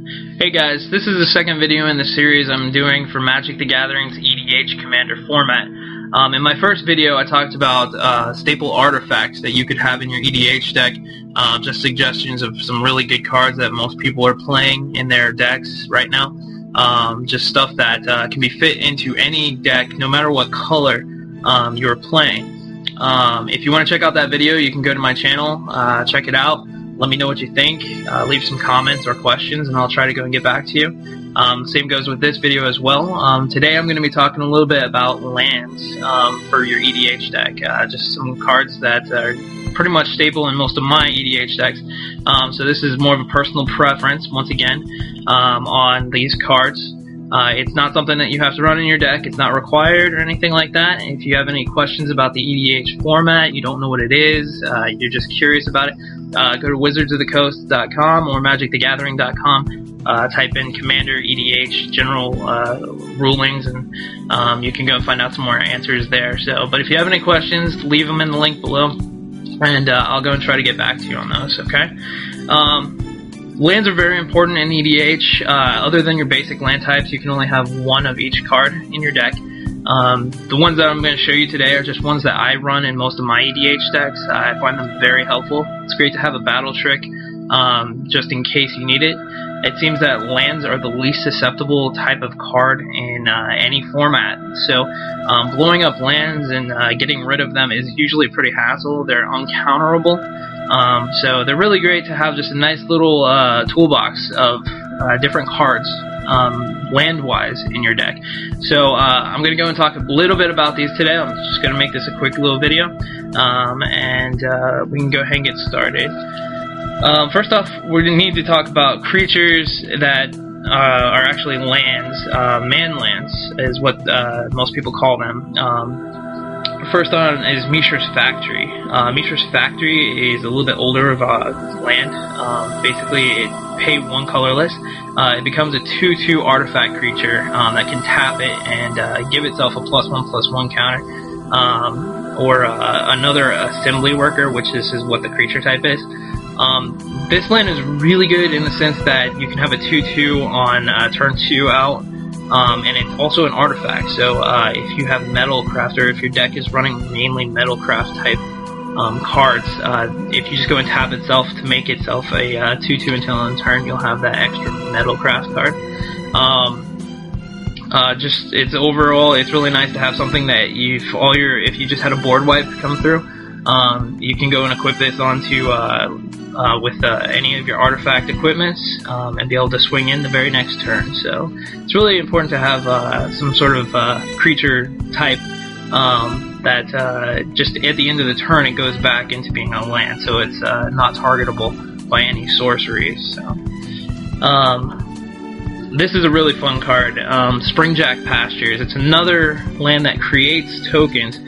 Hey guys, this is the second video in the series I'm doing for Magic the Gathering's EDH Commander format. In my first video I talked about staple artifacts that you could have in your EDH deck, just suggestions of some really good cards that most people are playing in their decks right now. Just stuff that can be fit into any deck no matter what color you're playing. If you want to check out that video, you can go to my channel, check it out. Let me know what you think, leave some comments or questions, and I'll try to go and get back to you. Same goes with this video as well. Today I'm going to be talking a little bit about lands for your EDH deck. Just some cards that are pretty much staple in most of my EDH decks. So this is more of a personal preference, once again, on these cards. It's not something that you have to run in your deck. It's not required or anything like that. If you have any questions about the EDH format, you don't know what it is, you're just curious about it, go to wizardsofthecoast.com or magicthegathering.com, type in Commander EDH general rulings, and you can go and find out some more answers there. So, but if you have any questions, leave them in the link below, and I'll go and try to get back to you on those, okay? Lands are very important in EDH. Other than your basic land types, you can only have one of each card in your deck. The ones that I'm going to show you today are just ones that I run in most of my EDH decks. I find them very helpful. It's great to have a battle trick just in case you need it. It seems that lands are the least susceptible type of card in any format. So blowing up lands and getting rid of them is usually pretty hassle. They're uncounterable. So they're really great to have just a nice little toolbox of different cards land-wise in your deck. So I'm going to go and talk a little bit about these today. I'm just going to make this a quick little video, and we can go ahead and get started. First off, we need to talk about creatures that are actually lands. Man lands is what most people call them. First on is Mishra's Factory. Mishra's Factory is a little bit older of a land. Basically, it pay one colorless. It becomes a 2/2 artifact creature that can tap it and give itself a +1/+1 counter. Or another assembly worker, which this is what the creature type is. This land is really good in the sense that you can have a 2/2 on turn 2 out. And it's also an artifact, so if you have Metalcraft, or if your deck is running mainly Metalcraft type cards, if you just go and tap itself to make itself a 2/2 until end turn, you'll have that extra Metalcraft card. It's overall, it's really nice to have something that if you just had a board wipe come through, you can go and equip this onto with any of your artifact equipments and be able to swing in the very next turn. So it's really important to have some sort of creature type that just at the end of the turn it goes back into being a land, so it's not targetable by any sorceries. So this is a really fun card, Springjack Pastures. It's another land that creates tokens.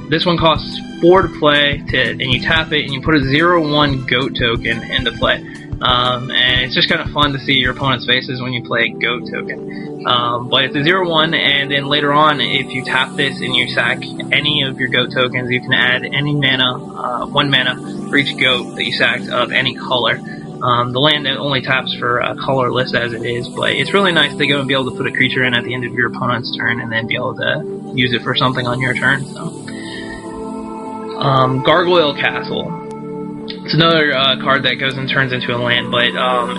This one costs 4 to play, and you tap it and you put a 0/1 goat token into play. And it's just kind of fun to see your opponent's faces when you play a goat token. But it's a 0/1, and then later on, if you tap this and you sack any of your goat tokens, you can add any mana, 1 mana for each goat that you sacked of any color. The land only taps for colorless as it is, but it's really nice to go and be able to put a creature in at the end of your opponent's turn and then be able to use it for something on your turn. So. Gargoyle Castle. It's another card that goes and turns into a land, but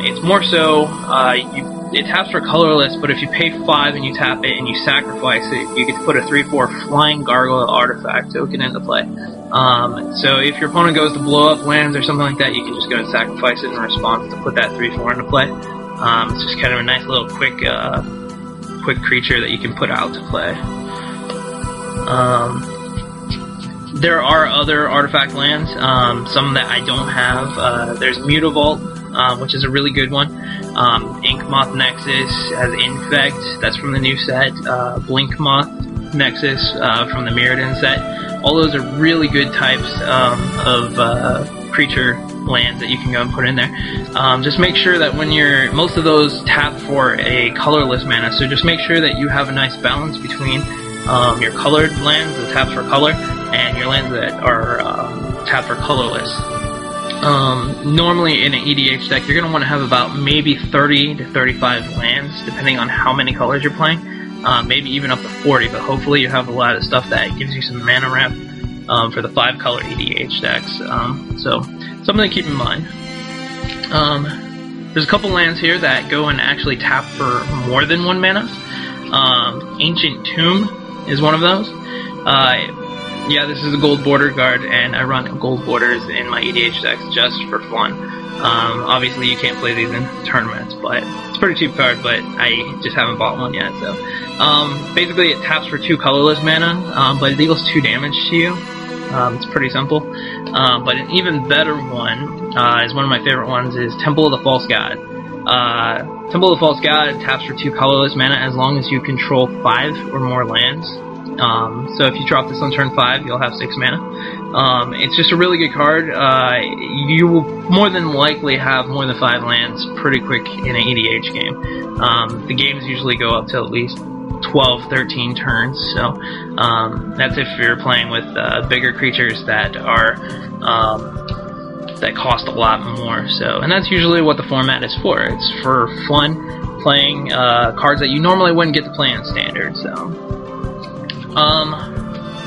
it's more so, it taps for colorless, but if you pay 5 and you tap it and you sacrifice it, you get to put a 3/4 flying gargoyle artifact token into play. So if your opponent goes to blow up lands or something like that, you can just go and sacrifice it in response to put that 3/4 into play. It's just kind of a nice little quick creature that you can put out to play. There are other artifact lands, some that I don't have. There's Mutavault, which is a really good one. Inkmoth Nexus has Infect, that's from the new set. Blinkmoth Nexus from the Mirrodin set. All those are really good types of creature lands that you can go and put in there. Just make sure that when most of those tap for a colorless mana, so just make sure that you have a nice balance between your colored lands that tap for color and your lands that are tapped for colorless. Normally in an EDH deck, you're going to want to have about maybe 30 to 35 lands, depending on how many colors you're playing. Maybe even up to 40, but hopefully you have a lot of stuff that gives you some mana ramp for the 5-color EDH decks. So something to keep in mind. There's a couple lands here that go and actually tap for more than 1 mana. Ancient Tomb is one of those. Yeah, this is a gold border card, and I run gold borders in my EDH decks just for fun. Obviously, you can't play these in tournaments, but it's a pretty cheap card, but I just haven't bought one yet. So, basically, it taps for 2 colorless mana, but it deals 2 damage to you. It's pretty simple. But an even better one is one of my favorite ones is Temple of the False God. Temple of the False God taps for 2 colorless mana as long as you control 5 or more lands. So if you drop this on turn 5, you'll have 6 mana. It's just a really good card. You will more than likely have more than 5 lands pretty quick in an EDH game. The games usually go up to at least 12, 13 turns, so that's if you're playing with bigger creatures that are that cost a lot more. So, and that's usually what the format is for. It's for fun, playing cards that you normally wouldn't get to play in standard. So.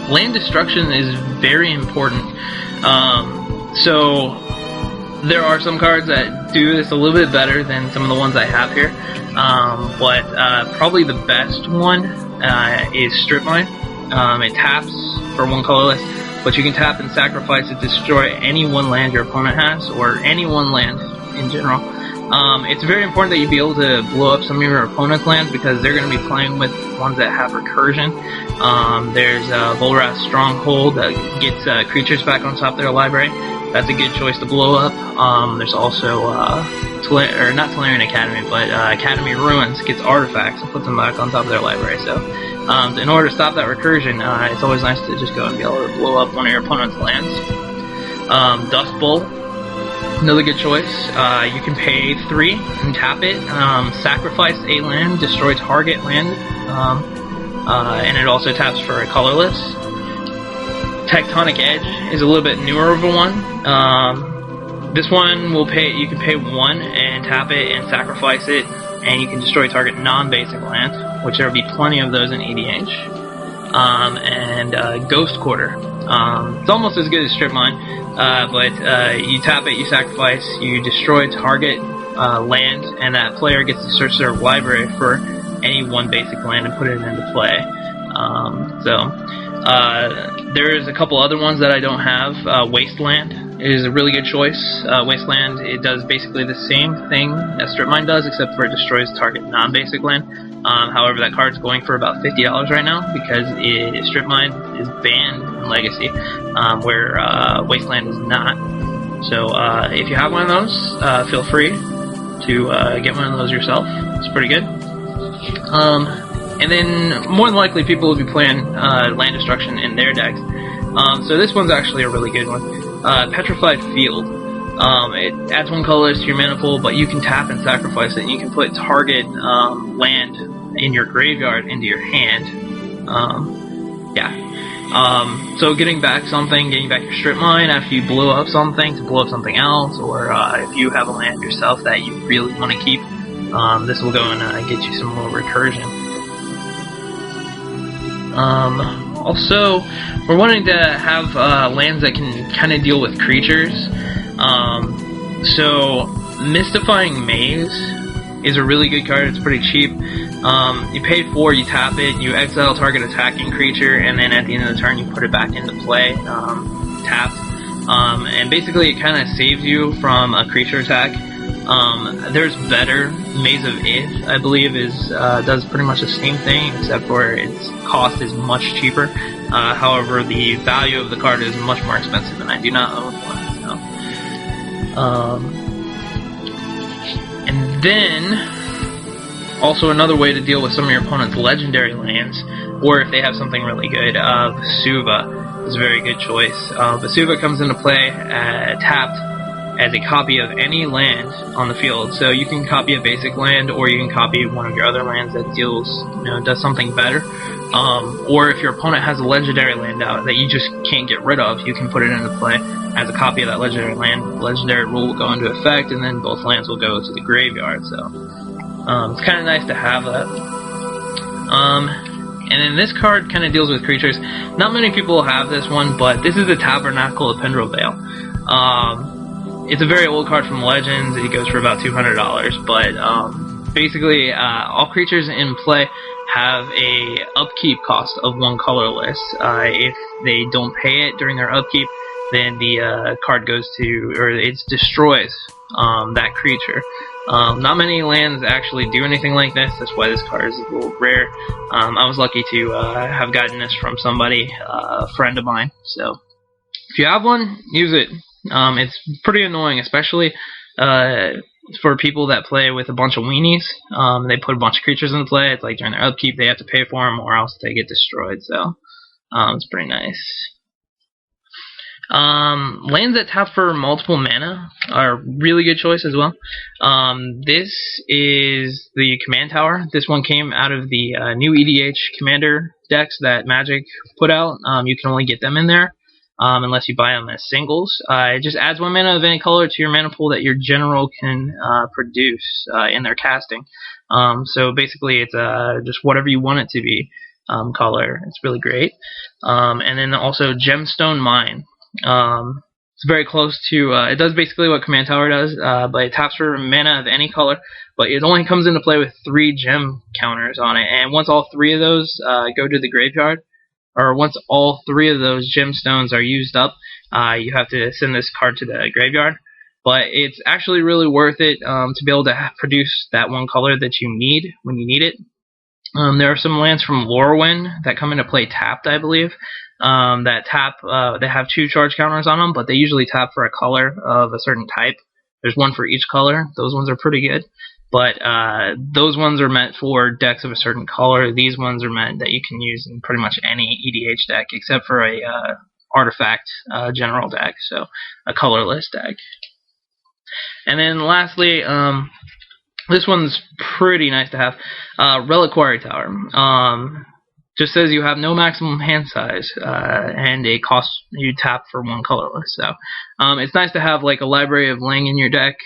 Land destruction is very important. So there are some cards that do this a little bit better than some of the ones I have here. But probably the best one is Strip Mine. It taps for 1 colorless, but you can tap and sacrifice to destroy any 1 land your opponent has, or any 1 land in general. It's very important that you be able to blow up some of your opponent's lands because they're going to be playing with ones that have recursion. There's Volrath's Stronghold that gets creatures back on top of their library. That's a good choice to blow up. There's also not Tolarian Academy, but Academy Ruins gets artifacts and puts them back on top of their library. So in order to stop that recursion, it's always nice to just go and be able to blow up one of your opponent's lands. Dust Bowl. Another good choice. You can pay 3 and tap it, sacrifice a land, destroy target land, and it also taps for a colorless. Tectonic Edge is a little bit newer of a one. This one will pay. You can pay 1 and tap it and sacrifice it, and you can destroy target non-basic land, which there will be plenty of those in EDH. And Ghost Quarter. It's almost as good as Strip Mine. But you tap it, you sacrifice, you destroy target land, and that player gets to search their library for any 1 basic land and put it into play. There's a couple other ones that I don't have. Wasteland is a really good choice. Wasteland, it does basically the same thing that Strip Mine does, except for it destroys target non-basic land. However, that card's going for about $50 right now because Strip Mine is banned in Legacy, where Wasteland is not. So if you have one of those, feel free to get one of those yourself. It's pretty good. And then more than likely people will be playing land destruction in their decks. So this one's actually a really good one. Petrified Field. It adds 1 colorless to your mana pool, but you can tap and sacrifice it, and you can put target land in your graveyard into your hand. So getting back your Strip Mine after you blow up something to blow up something else, or if you have a land yourself that you really want to keep, this will go and get you some more recursion. Also, we're wanting to have lands that can kind of deal with creatures. So Mystifying Maze is a really good card. It's pretty cheap. You pay 4, you tap it, you exile target attacking creature, and then at the end of the turn you put it back into play, tapped. And basically it kind of saves you from a creature attack. There's better. Maze of Ith, I believe, does pretty much the same thing, except for its cost is much cheaper. However, the value of the card is much more expensive, and I do not own one. And then, also another way to deal with some of your opponent's legendary lands, or if they have something really good, Vesuva is a very good choice. Vesuva comes into play tapped as a copy of any land on the field. So you can copy a basic land, or you can copy one of your other lands that does something better. Or if your opponent has a legendary land out that you just can't get rid of, you can put it into play as a copy of that legendary land. The legendary rule will go into effect, and then both lands will go to the graveyard. So it's kind of nice to have that. And then this card kind of deals with creatures. Not many people have this one, but this is the Tabernacle of Pendrell Vale. It's a very old card from Legends. It goes for about $200, but basically all creatures in play have a upkeep cost of 1 colorless. If they don't pay it during their upkeep, then the card goes to, or it destroys that creature. Not many lands actually do anything like this. That's why this card is a little rare. I was lucky to have gotten this from somebody, a friend of mine. So if you have one, use it. It's pretty annoying, especially for people that play with a bunch of weenies. They put a bunch of creatures into play. It's like during their upkeep they have to pay for them, or else they get destroyed. So it's pretty nice. Lands that tap for multiple mana are a really good choice as well. This is the Command Tower. This one came out of the new EDH Commander decks that Magic put out. You can only get them in there unless you buy them as singles. It just adds 1 mana of any color to your mana pool that your general can produce in their casting. So basically it's just whatever you want it to be color. It's really great. And then also Gemstone Mine. It's very close to, it does basically what Command Tower does, but it taps for mana of any color, but it only comes into play with 3 gem counters on it, and once all 3 of those go to the graveyard, or once all 3 of those gemstones are used up, you have to send this card to the graveyard. But it's actually really worth it to be able to produce that 1 color that you need when you need it. There are some lands from Lorwyn that come into play tapped, I believe. That tap, they have 2 charge counters on them, but they usually tap for a color of a certain type. There's 1 for each color. Those ones are pretty good. But those ones are meant for decks of a certain color. These ones are meant that you can use in pretty much any EDH deck, except for a artifact general deck, so a colorless deck. And then lastly, this one's pretty nice to have. Reliquary Tower. Just says you have no maximum hand size, and it costs you tap for 1 colorless. So it's nice to have like a library of Lang in your deck.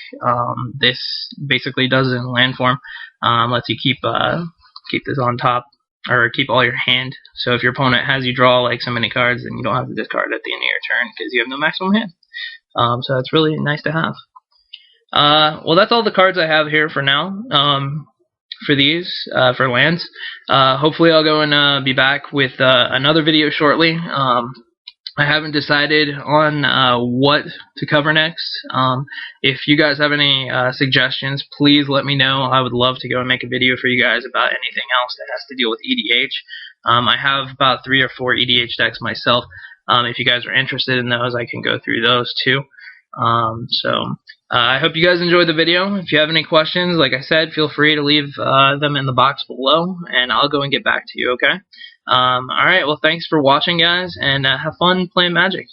This basically does it in land form. Lets you keep this on top, or keep all your hand. So if your opponent has you draw like so many cards, then you don't have to discard at the end of your turn because you have no maximum hand. So it's really nice to have. Well, that's all the cards I have here for now. For these, for lands. Hopefully I'll go and be back with another video shortly. I haven't decided on what to cover next. If you guys have any suggestions, please let me know. I would love to go and make a video for you guys about anything else that has to deal with EDH. I have about 3 or 4 EDH decks myself. If you guys are interested in those, I can go through those too. I hope you guys enjoyed the video. If you have any questions, like I said, feel free to leave them in the box below, and I'll go and get back to you, okay? Alright, well, thanks for watching, guys, and have fun playing Magic.